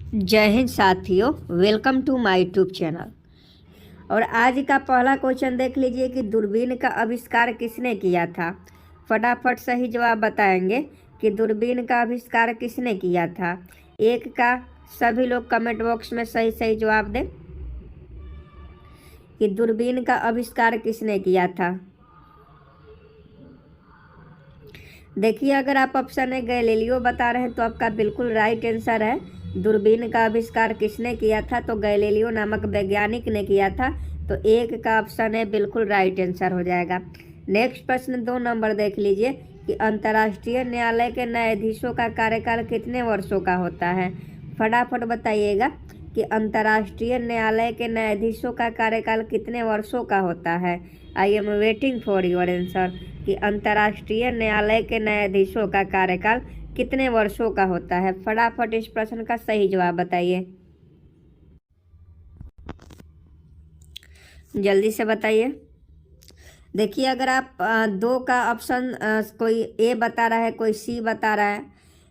जय हिंद साथियों, welcome to my YouTube channel. और आज का पहला क्वेश्चन देख लीजिए कि दूरबीन का आविष्कार किसने किया था। फटाफट सही जवाब बताएंगे कि दूरबीन का आविष्कार किसने किया था। एक का सभी लोग कमेंट बॉक्स में सही सही जवाब दें कि दूरबीन का आविष्कार किसने किया था। देखिए, अगर आप ऑप्शन ए गैलीलियो बता रहे हैं तो आपका बिल्कुल राइट आंसर है। दूरबीन का आविष्कार किसने किया था, तो गैलीलियो नामक वैज्ञानिक ने किया था। तो एक का ऑप्शन है बिल्कुल राइट आंसर हो जाएगा। नेक्स्ट प्रश्न 2 नंबर देख लीजिए कि अंतर्राष्ट्रीय न्यायालय के न्यायाधीशों का कार्यकाल कितने वर्षों का होता है। फटाफट बताइएगा कि अंतर्राष्ट्रीय न्यायालय के न्यायाधीशों का कार्यकाल कितने वर्षों का होता है। I am waiting for your answer कि अंतर्राष्ट्रीय न्यायालय के न्यायाधीशों का कार्यकाल कितने वर्षों का होता है। फटाफट इस प्रश्न का सही जवाब बताइए, जल्दी से बताइए। देखिए, अगर आप दो का ऑप्शन कोई ए बता रहा है, कोई सी बता रहा है,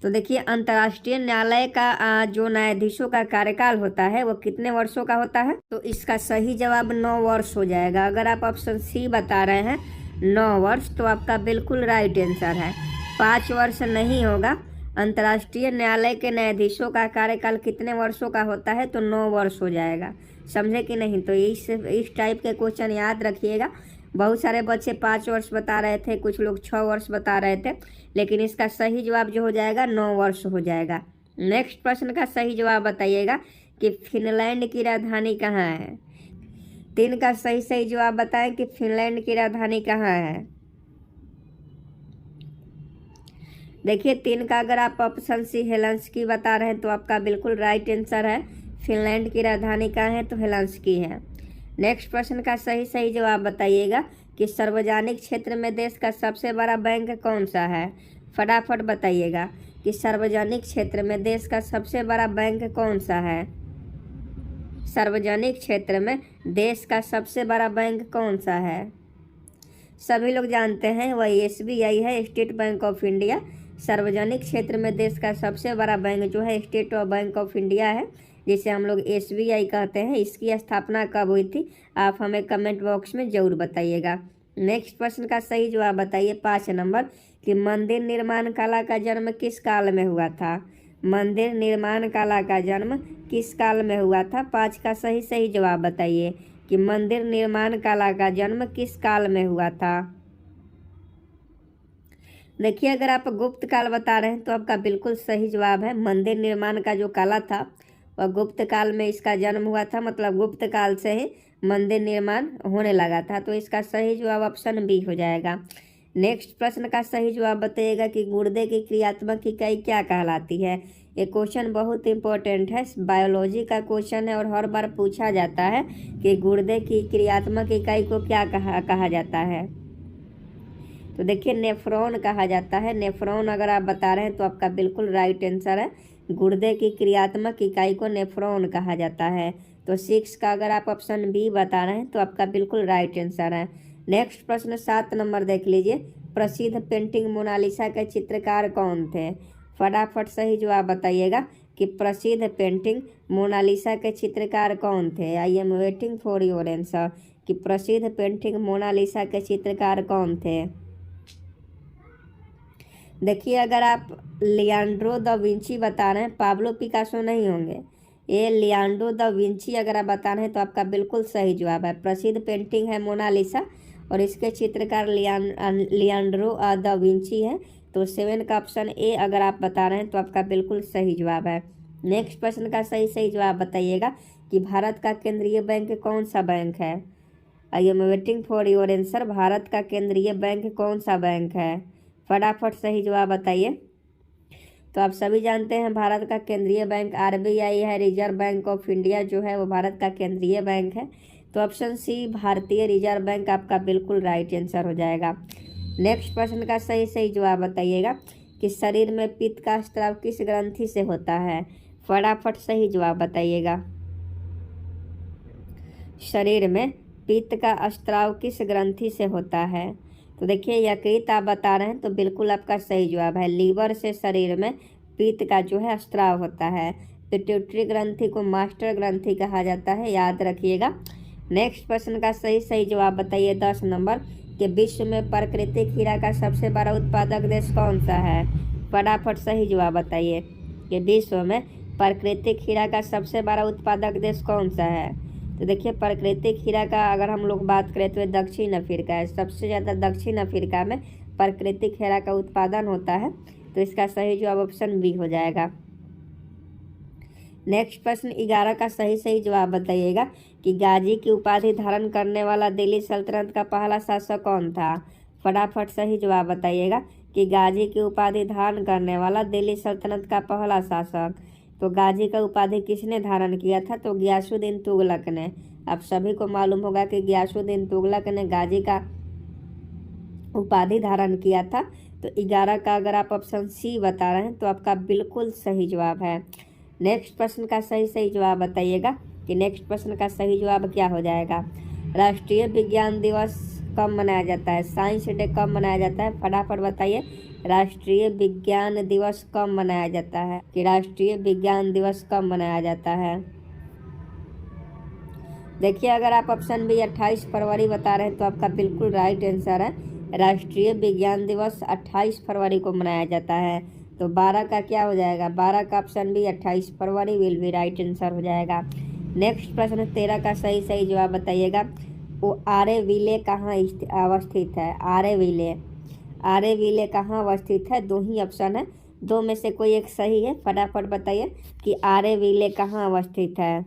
तो देखिए अंतर्राष्ट्रीय न्यायालय का जो न्यायाधीशों का कार्यकाल होता है वो कितने वर्षों का होता है, तो इसका सही जवाब 9 वर्ष हो जाएगा। अगर आप ऑप्शन सी बता रहे हैं 9 वर्ष, तो आपका बिल्कुल राइट आंसर है। 5 वर्ष नहीं होगा। अंतर्राष्ट्रीय न्यायालय के न्यायाधीशों का कार्यकाल कितने वर्षों का होता है, तो 9 वर्ष हो जाएगा। समझे कि नहीं। तो इस टाइप के क्वेश्चन याद रखिएगा। बहुत सारे बच्चे 5 वर्ष बता रहे थे, कुछ लोग 6 वर्ष बता रहे थे, लेकिन इसका सही जवाब जो हो जाएगा 9 वर्ष हो जाएगा। नेक्स्ट प्रश्न का सही जवाब बताइएगा कि फिनलैंड की राजधानी कहाँ है। 3 का सही सही जवाब बताएं कि फिनलैंड की राजधानी कहाँ है। देखिए, 3 का अगर आप ऑप्शन सी हेलसिंकी बता रहे हैं तो आपका बिल्कुल राइट आंसर है। फिनलैंड की राजधानी कहाँ है, तो हेलसिंकी है। नेक्स्ट प्रश्न का सही सही जवाब बताइएगा कि सार्वजनिक क्षेत्र में देश का सबसे बड़ा बैंक कौन सा है। फटाफट बताइएगा कि सार्वजनिक क्षेत्र में देश का सबसे बड़ा बैंक कौन सा है। सार्वजनिक क्षेत्र में देश का सबसे बड़ा बैंक कौन सा है। सभी लोग जानते हैं वह SBI है, स्टेट बैंक ऑफ इंडिया। सार्वजनिक क्षेत्र में देश का सबसे बड़ा बैंक जो है स्टेट बैंक ऑफ इंडिया है, जिसे हम लोग SBI कहते हैं। इसकी स्थापना कब हुई थी, आप हमें कमेंट बॉक्स में ज़रूर बताइएगा। नेक्स्ट प्रश्न का सही जवाब बताइए 5 नंबर कि मंदिर निर्माण कला का जन्म किस काल में हुआ था। मंदिर निर्माण कला का जन्म किस काल में हुआ था। 5 का सही सही जवाब बताइए कि मंदिर निर्माण कला का जन्म किस काल में हुआ था। देखिए, अगर आप गुप्त काल बता रहे हैं तो आपका बिल्कुल सही जवाब है। मंदिर निर्माण का जो कला था वह गुप्त काल में इसका जन्म हुआ था, मतलब गुप्त काल से ही मंदिर निर्माण होने लगा था। तो इसका सही जवाब ऑप्शन बी हो जाएगा। नेक्स्ट प्रश्न का सही जवाब बताइएगा कि गुर्दे की क्रियात्मक इकाई क्या कहलाती है। ये क्वेश्चन बहुत इंपॉर्टेंट है, बायोलॉजी का क्वेश्चन है और हर बार पूछा जाता है कि गुर्दे की क्रियात्मक इकाई को क्या कहा जाता है। तो देखिए, नेफ्रॉन कहा जाता है। नेफ्रॉन अगर आप बता रहे हैं तो आपका बिल्कुल राइट आंसर है। गुर्दे की क्रियात्मक इकाई को नेफ्रॉन कहा जाता है। तो 6 का अगर आप ऑप्शन बी बता रहे हैं तो आपका बिल्कुल राइट आंसर है। नेक्स्ट प्रश्न 7 नंबर देख लीजिए। प्रसिद्ध पेंटिंग मोनालिसा के चित्रकार कौन थे। फटाफट सही जवाब बताइएगा कि प्रसिद्ध पेंटिंग मोनालिसा के चित्रकार कौन थे। आई am waiting for your answer कि प्रसिद्ध पेंटिंग मोनालिसा के चित्रकार कौन थे। देखिए, अगर आप लियांड्रो दा विंची बता रहे हैं, पाब्लो पिकासो नहीं होंगे, ये लियांड्रो दा विंची अगर आप बता रहे हैं तो आपका बिल्कुल सही जवाब है। प्रसिद्ध पेंटिंग है मोनालिसा और इसके चित्रकार लियांड्रो दा विंची है। तो 7 का ऑप्शन ए अगर आप बता रहे हैं तो आपका बिल्कुल सही जवाब है। नेक्स्ट प्रश्न का सही सही जवाब बताइएगा कि भारत का केंद्रीय बैंक कौन सा बैंक है। I am waiting for your answer. Bharat का केंद्रीय बैंक कौन सा बैंक है। फटाफट सही जवाब बताइए। तो आप सभी जानते हैं भारत का केंद्रीय बैंक RBI है, रिजर्व बैंक ऑफ इंडिया जो है वो भारत का केंद्रीय बैंक है। तो ऑप्शन सी भारतीय रिजर्व बैंक आपका बिल्कुल राइट आंसर हो जाएगा। नेक्स्ट प्रश्न का सही सही जवाब बताइएगा कि शरीर में पित्त का स्राव किस ग्रंथि से होता है। फटाफट सही जवाब बताइएगा। शरीर में पित्त का स्राव किस ग्रंथि से होता है। तो देखिए, यकृत आप बता रहे हैं तो बिल्कुल आपका सही जवाब है। लीवर से शरीर में पित्त का जो है स्राव होता है। पिट्यूटरी ग्रंथि को मास्टर ग्रंथि कहा जाता है, याद रखिएगा। नेक्स्ट प्रश्न का सही सही जवाब बताइए 10 नंबर कि विश्व में प्राकृतिक हीरा का सबसे बड़ा उत्पादक देश कौन सा है। फटाफट सही जवाब बताइए कि विश्व में प्राकृतिक हीरा का सबसे बड़ा उत्पादक देश कौन सा है। तो देखिए प्राकृतिक हीरा का अगर हम लोग बात करें तो दक्षिण अफ्रीका है। सबसे ज़्यादा दक्षिण अफ्रीका में प्राकृतिक हीरा का उत्पादन होता है, तो इसका सही जवाब ऑप्शन बी हो जाएगा। नेक्स्ट प्रश्न 11 का सही सही जवाब बताइएगा कि गाजी की उपाधि धारण करने वाला दिल्ली सल्तनत का पहला शासक कौन था। फटाफट सही जवाब बताइएगा कि गाजी की उपाधि धारण करने वाला दिल्ली सल्तनत का पहला शासक। तो गाजी का उपाधि किसने धारण किया था, तो गियासुद्दीन तुगलक ने। आप सभी को मालूम होगा कि गियासुद्दीन तुगलक ने गाजी का उपाधि धारण किया था। तो 11 का अगर आप ऑप्शन सी बता रहे हैं तो आपका बिल्कुल सही जवाब है। नेक्स्ट प्रश्न का सही सही जवाब बताइएगा कि नेक्स्ट प्रश्न का सही जवाब क्या हो जाएगा। राष्ट्रीय विज्ञान दिवस कब मनाया जाता है, साइंस डे कब मनाया जाता है। फटाफट बताइए राष्ट्रीय विज्ञान दिवस कब मनाया जाता है, कि राष्ट्रीय विज्ञान दिवस कब मनाया जाता है। देखिए अगर आप ऑप्शन बी 28 फरवरी बता रहे हैं तो आपका बिल्कुल राइट आंसर है। राष्ट्रीय विज्ञान दिवस 28 फरवरी को मनाया जाता है। तो 12 का क्या हो जाएगा, 12 का option B 28 February will be right answer हो जाएगा। नेक्स्ट प्रश्न 13 का सही सही जवाब बताइएगा। वो आरेविले कहाँ अवस्थित है। आरेविले कहाँ अवस्थित है। दो ही ऑप्शन है, दो में से कोई एक सही है। फटाफट बताइए कि आरेविले कहाँ अवस्थित है।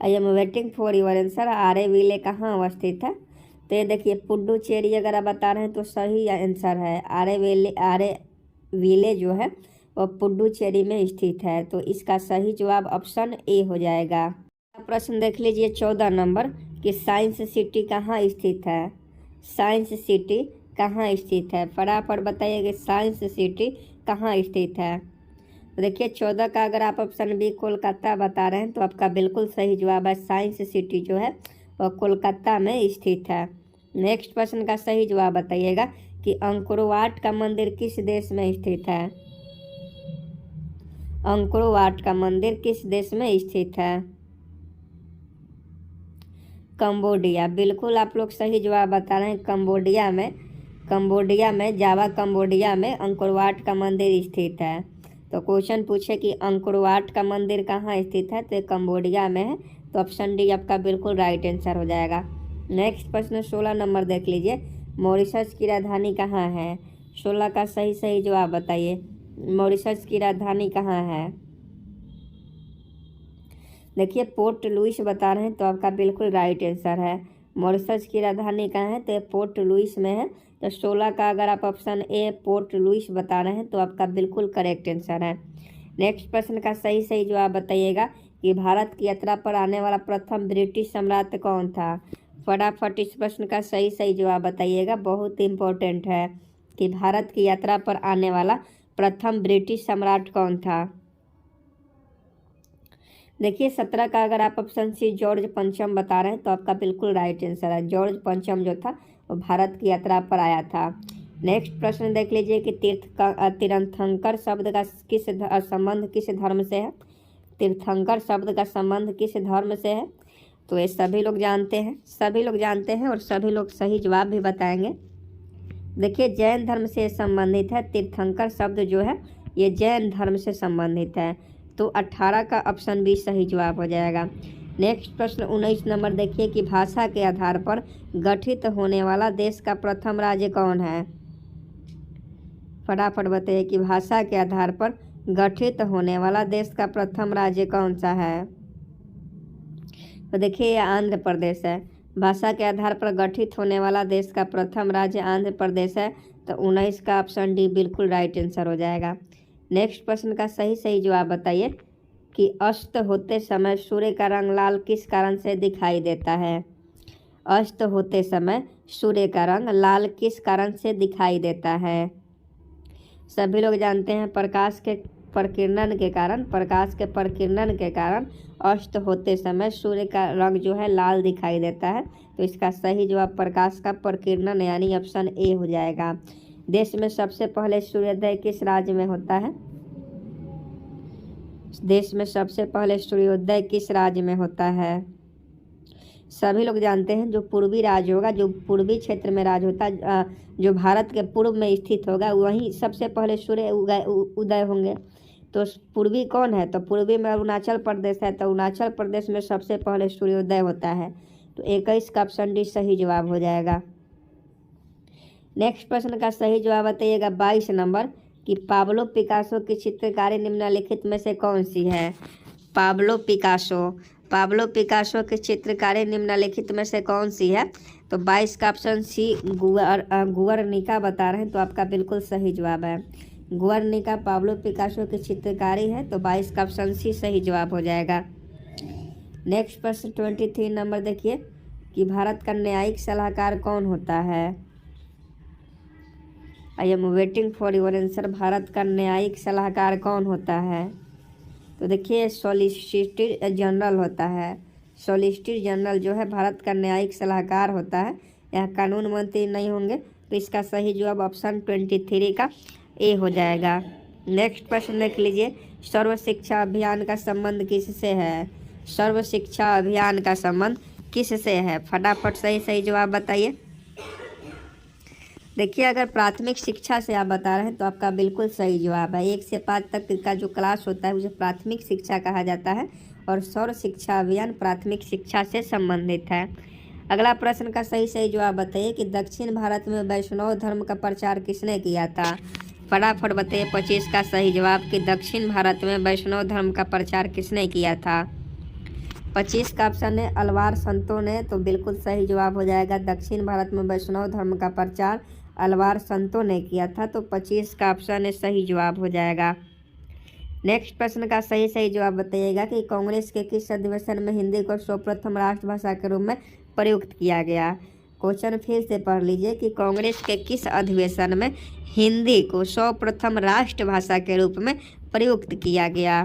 I am waiting for your answer. Auroville कहाँ अवस्थित है। तो ये देखिए पुडुचेरी अगर आप बता रहे हैं तो सही आंसर है। आरेविले जो है वो पुडुचेरी में स्थित है। तो इसका सही जवाब ऑप्शन ए हो जाएगा। प्रश्न देख लीजिए 14 नंबर कि साइंस सिटी कहाँ स्थित है। साइंस सिटी कहाँ स्थित है। फटाफट बताइए कि साइंस सिटी कहाँ स्थित है। तो देखिए 14 का अगर आप ऑप्शन बी कोलकाता बता रहे हैं तो आपका बिल्कुल सही जवाब है। साइंस सिटी जो है वह कोलकाता में स्थित है। नेक्स्ट प्रश्न का सही जवाब बताइएगा कि अंकोरवाट का मंदिर किस देश में स्थित है। अंकोरवाट का मंदिर किस देश में स्थित है। कंबोडिया। बिल्कुल आप लोग सही जवाब बता रहे हैं। कंबोडिया में जावा कंबोडिया में अंकोरवाट का मंदिर स्थित है। तो क्वेश्चन पूछे कि अंकोरवाट का मंदिर कहाँ स्थित है, तो कंबोडिया में है। तो ऑप्शन डी आपका बिल्कुल राइट आंसर हो जाएगा। नेक्स्ट प्रश्न 16 नंबर देख लीजिए। मॉरिशस की राजधानी कहाँ है। 16 का सही सही जवाब बताइए। मॉरिशस की राजधानी कहाँ है। देखिए पोर्ट लुइस बता रहे हैं तो आपका बिल्कुल राइट आंसर है। मॉरिशस की राजधानी कहाँ है, तो पोर्ट लुइस में है। तो 16 का अगर आप ऑप्शन ए पोर्ट लुइस बता रहे हैं तो आपका बिल्कुल करेक्ट आंसर है। नेक्स्ट प्रश्न का सही सही जवाब बताइएगा कि भारत की यात्रा पर आने वाला प्रथम ब्रिटिश सम्राट कौन था। फटाफट इस प्रश्न का सही सही जवाब बताइएगा, बहुत इंपॉर्टेंट है कि भारत की यात्रा पर आने वाला प्रथम ब्रिटिश सम्राट कौन था। देखिए 17 का अगर आप ऑप्शन सी जॉर्ज पंचम बता रहे हैं तो आपका बिल्कुल राइट आंसर है। जॉर्ज पंचम जो था वो भारत की यात्रा पर आया था। नेक्स्ट प्रश्न देख लीजिए कि तीर्थंकर शब्द का संबंध किस धर्म से है। तीर्थंकर शब्द का संबंध किस धर्म से है। तो ये सभी लोग जानते हैं और सभी लोग सही जवाब भी बताएंगे। देखिए जैन धर्म से संबंधित है। तीर्थंकर शब्द जो है ये जैन धर्म से संबंधित है। तो 18 का ऑप्शन बी सही जवाब हो जाएगा। नेक्स्ट प्रश्न 19 नंबर देखिए कि भाषा के आधार पर गठित होने वाला देश का प्रथम राज्य कौन है। फटाफट बताइए कि भाषा के आधार पर गठित होने वाला देश का प्रथम राज्य कौन सा है। तो देखिए ये आंध्र प्रदेश है। भाषा के आधार पर गठित होने वाला देश का प्रथम राज्य आंध्र प्रदेश है। तो 19 का ऑप्शन डी बिल्कुल राइट आंसर हो जाएगा। नेक्स्ट प्रश्न का सही सही जवाब बताइए कि अस्त होते समय सूर्य का रंग लाल किस कारण से दिखाई देता है। अस्त होते समय सूर्य का रंग लाल किस कारण से दिखाई देता है। सभी लोग जानते हैं प्रकाश के प्रकीर्णन के कारण अस्त होते समय सूर्य का रंग जो है लाल दिखाई देता है। तो इसका सही जवाब प्रकाश का प्रकीर्णन यानी ऑप्शन ए हो जाएगा। देश में सबसे पहले सूर्योदय किस राज्य में होता है। देश में सबसे पहले सूर्योदय किस राज्य में होता है? सभी लोग जानते हैं जो पूर्वी राज्य होगा, जो पूर्वी क्षेत्र में राज्य होता है, जो भारत के पूर्व में स्थित होगा, वहीं सबसे पहले सूर्य उदय होंगे। तो पूर्वी कौन है? तो पूर्वी में अरुणाचल प्रदेश है, तो अरुणाचल प्रदेश में सबसे पहले सूर्योदय होता है। तो 21 का ऑप्शन डी सही जवाब हो जाएगा। नेक्स्ट प्रश्न का सही जवाब बताइएगा 22 नंबर कि पाब्लो पिकासो की चित्रकारी निम्नलिखित में से कौन सी है? पाब्लो पिकासो की चित्रकारी निम्नलिखित में से कौन सी है? तो 22 का ऑप्शन सी गुअर्निका बता रहे हैं, तो आपका बिल्कुल सही जवाब है। गुअर्निका पाब्लो पिकासो की चित्रकारी है, तो 22 का ऑप्शन सी सही जवाब हो जाएगा। नेक्स्ट प्रश्न 23 नंबर देखिए कि भारत का न्यायिक सलाहकार कौन होता है? I am waiting for your answer. Bharat का न्यायिक सलाहकार कौन होता है? तो देखिए सॉलिसिटर जनरल होता है। सॉलिसिटर जनरल जो है भारत का न्यायिक सलाहकार होता है। यह कानून मंत्री नहीं होंगे, तो इसका सही जवाब ऑप्शन 23 का ए हो जाएगा। नेक्स्ट प्रश्न देख लीजिए, सर्व शिक्षा अभियान का संबंध किससे है? सर्व शिक्षा अभियान का संबंध किससे है? फटाफट सही जवाब बताइए। देखिए अगर प्राथमिक शिक्षा से आप बता रहे हैं तो आपका बिल्कुल सही जवाब है। 1 से 5 तक का जो क्लास होता है उसे प्राथमिक शिक्षा कहा जाता है और सर्व शिक्षा अभियान प्राथमिक शिक्षा से संबंधित है। अगला प्रश्न का सही जवाब बताइए कि दक्षिण भारत में वैष्णव धर्म का प्रचार किसने किया था? फटाफट बताइए 25 का सही जवाब कि दक्षिण भारत में वैष्णव धर्म का प्रचार किसने किया था? 25 का ऑप्शन है अलवार संतों ने, तो बिल्कुल सही जवाब हो जाएगा। दक्षिण भारत में वैष्णव धर्म का प्रचार अलवार संतों ने किया था, तो 25 का ऑप्शन है सही जवाब हो जाएगा। नेक्स्ट प्रश्न का सही जवाब बताइएगा कि कांग्रेस के किस अधिवेशन में हिंदी को सर्वप्रथम राष्ट्रभाषा के रूप में प्रयुक्त किया गया? क्वेश्चन फिर से पढ़ लीजिए कि कांग्रेस के किस अधिवेशन में हिंदी को सर्वप्रथम राष्ट्रभाषा के रूप में प्रयुक्त किया गया?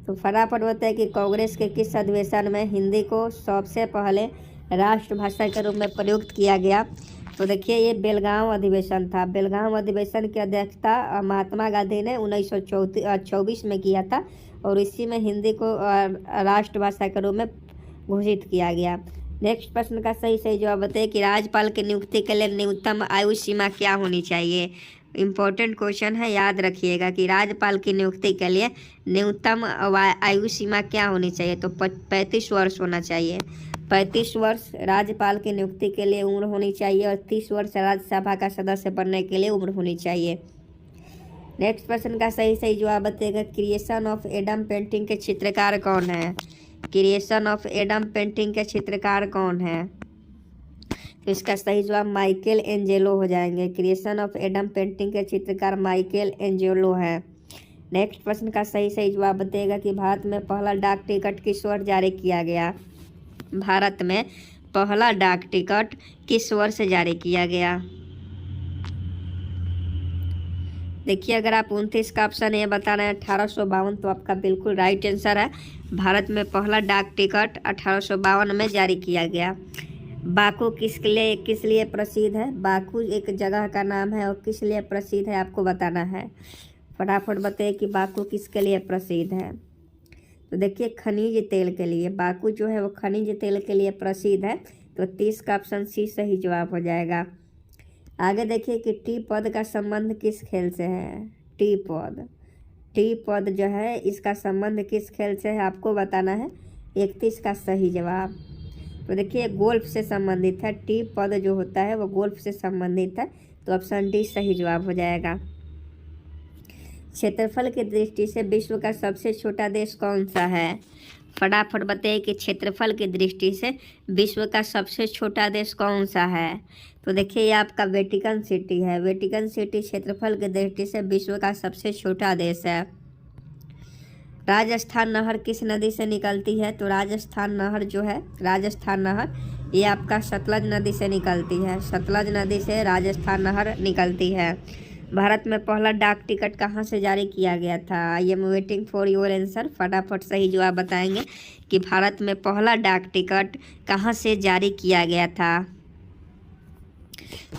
तो फटाफट बताइए कि कांग्रेस के किस अधिवेशन में हिंदी को सबसे पहले राष्ट्रभाषा के रूप में प्रयुक्त किया गया? तो देखिए ये बेलगांव अधिवेशन था। बेलगांव अधिवेशन की अध्यक्षता महात्मा गांधी ने 1924 में किया था और इसी में हिंदी को राष्ट्रभाषा के रूप में घोषित किया गया। नेक्स्ट प्रश्न का सही जवाब बताइए कि राज्यपाल की नियुक्ति के लिए न्यूनतम आयु सीमा क्या होनी चाहिए? इम्पोर्टेंट क्वेश्चन है, याद रखिएगा कि राज्यपाल की नियुक्ति के लिए न्यूनतम आयु सीमा क्या होनी चाहिए? तो 35 वर्ष होना चाहिए। 35 वर्ष राज्यपाल की नियुक्ति के लिए उम्र होनी चाहिए और 30 वर्ष राज्यसभा का सदस्य बनने के लिए उम्र होनी चाहिए। नेक्स्ट प्रश्न का सही जवाब बताइएगा क्रिएशन ऑफ एडम पेंटिंग के चित्रकार कौन है? क्रिएशन ऑफ एडम पेंटिंग के चित्रकार कौन है? तो इसका सही जवाब माइकल एंजेलो हो जाएंगे। क्रिएशन ऑफ एडम पेंटिंग के चित्रकार माइकल एंजेलो है। नेक्स्ट प्रश्न का सही जवाब बताइएगा कि भारत में पहला डाक टिकट किस वर्ष जारी किया गया? भारत में पहला डाक टिकट किस वर्ष जारी किया गया? देखिए अगर आप 29 का ऑप्शन ये बता रहे हैं 1852, तो आपका बिल्कुल राइट आंसर है। भारत में पहला डाक टिकट 1852 में जारी किया गया। बाकू किस लिए प्रसिद्ध है? बाकू एक जगह का नाम है और किस लिए प्रसिद्ध है आपको बताना है। फटाफट बताइए कि बाकू किसके लिए प्रसिद्ध है? तो देखिए खनिज तेल के लिए। बाकू जो है वो खनिज तेल के लिए प्रसिद्ध है, तो 30 का ऑप्शन सी सही जवाब हो जाएगा। आगे देखिए कि टी पद का संबंध किस खेल से है? टी पद जो है इसका संबंध किस खेल से है आपको बताना है। 31 का सही जवाब। तो देखिए गोल्फ से संबंधित है। टी पद जो होता है वो गोल्फ से संबंधित है, तो ऑप्शन डी सही जवाब हो जाएगा। क्षेत्रफल की दृष्टि से विश्व का सबसे छोटा देश कौन सा है? फटाफट बताइए कि क्षेत्रफल की दृष्टि से विश्व का सबसे छोटा देश कौन सा है? तो देखिए ये आपका वेटिकन सिटी है। वेटिकन सिटी क्षेत्रफल की दृष्टि से विश्व का सबसे छोटा देश है। राजस्थान नहर किस नदी से निकलती है? तो राजस्थान नहर जो है, राजस्थान नहर ये आपका सतलज नदी से निकलती है। सतलज नदी से राजस्थान नहर निकलती है। भारत में पहला डाक टिकट कहाँ से जारी किया गया था? आई am waiting for your answer. फटाफट सही जवाब बताएंगे कि भारत में पहला डाक टिकट कहाँ से जारी किया गया था।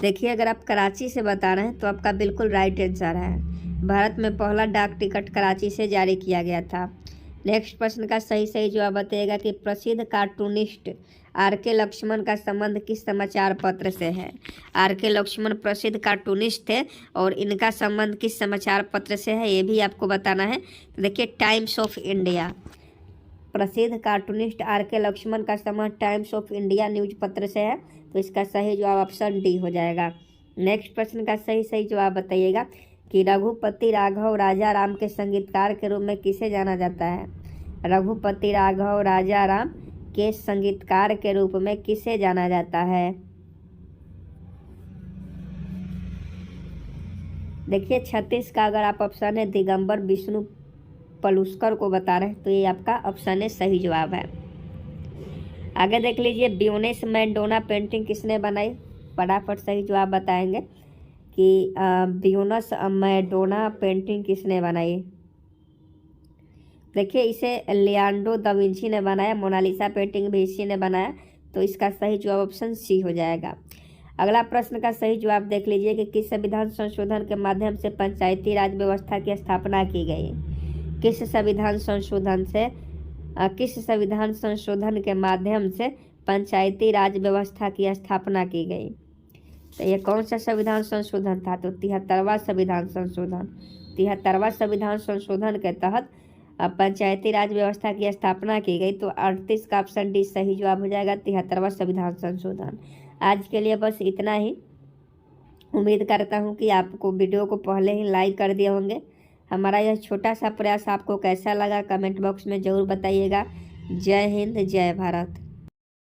देखिए अगर आप कराची से बता रहे हैं तो आपका बिल्कुल राइट आंसर है। भारत में पहला डाक टिकट कराची से जारी किया गया था। नेक्स्ट प्रश्न का सही जवाब बताइएगा कि प्रसिद्ध कार्टूनिस्ट आर.के. लक्ष्मण का संबंध किस समाचार पत्र से है। आर.के. लक्ष्मण प्रसिद्ध कार्टूनिस्ट थे और इनका संबंध किस समाचार पत्र से है ये भी आपको बताना है। तो देखिए, टाइम्स ऑफ इंडिया। प्रसिद्ध कार्टूनिस्ट आर.के. लक्ष्मण का संबंध टाइम्स ऑफ इंडिया न्यूज पत्र से है। तो इसका सही जवाब ऑप्शन डी हो जाएगा। नेक्स्ट प्रश्न का सही जवाब बताइएगा कि रघुपति राघव राजा राम के संगीतकार के रूप में किसे जाना जाता है। रघुपति राघव राजा राम के संगीतकार के रूप में किसे जाना जाता है। देखिए, 36 का अगर आप ऑप्शन है दिगंबर विष्णु पलुस्कर को बता रहे हैं तो ये आपका ऑप्शन है सही जवाब है। आगे देख लीजिए, ब्यूनस मैडोना पेंटिंग किसने बनाई। फटाफट सही जवाब बताएंगे कि ब्यूनस मैडोना पेंटिंग किसने बनाई। देखिए, इसे लियोनार्डो दा विंची ने बनाया। मोनालिसा पेंटिंग भी इसी ने बनाया। तो इसका सही जवाब ऑप्शन सी हो जाएगा। अगला प्रश्न का सही जवाब देख लीजिए कि किस संविधान संशोधन के माध्यम से पंचायती राज व्यवस्था की स्थापना की गई। किस संविधान संशोधन के माध्यम से पंचायती राज व्यवस्था की स्थापना की गई। तो ये कौन सा संविधान संशोधन था। तो 73वां संविधान संशोधन। 73वां संविधान संशोधन के तहत पंचायती राज व्यवस्था की स्थापना की गई। तो 38 का ऑप्शन डी सही जवाब हो जाएगा, 73वां संविधान संशोधन। आज के लिए बस इतना ही। उम्मीद करता हूँ कि आपको वीडियो को पहले ही लाइक कर दिए होंगे। हमारा यह छोटा सा प्रयास आपको कैसा लगा कमेंट बॉक्स में ज़रूर बताइएगा। जय हिंद, जय भारत।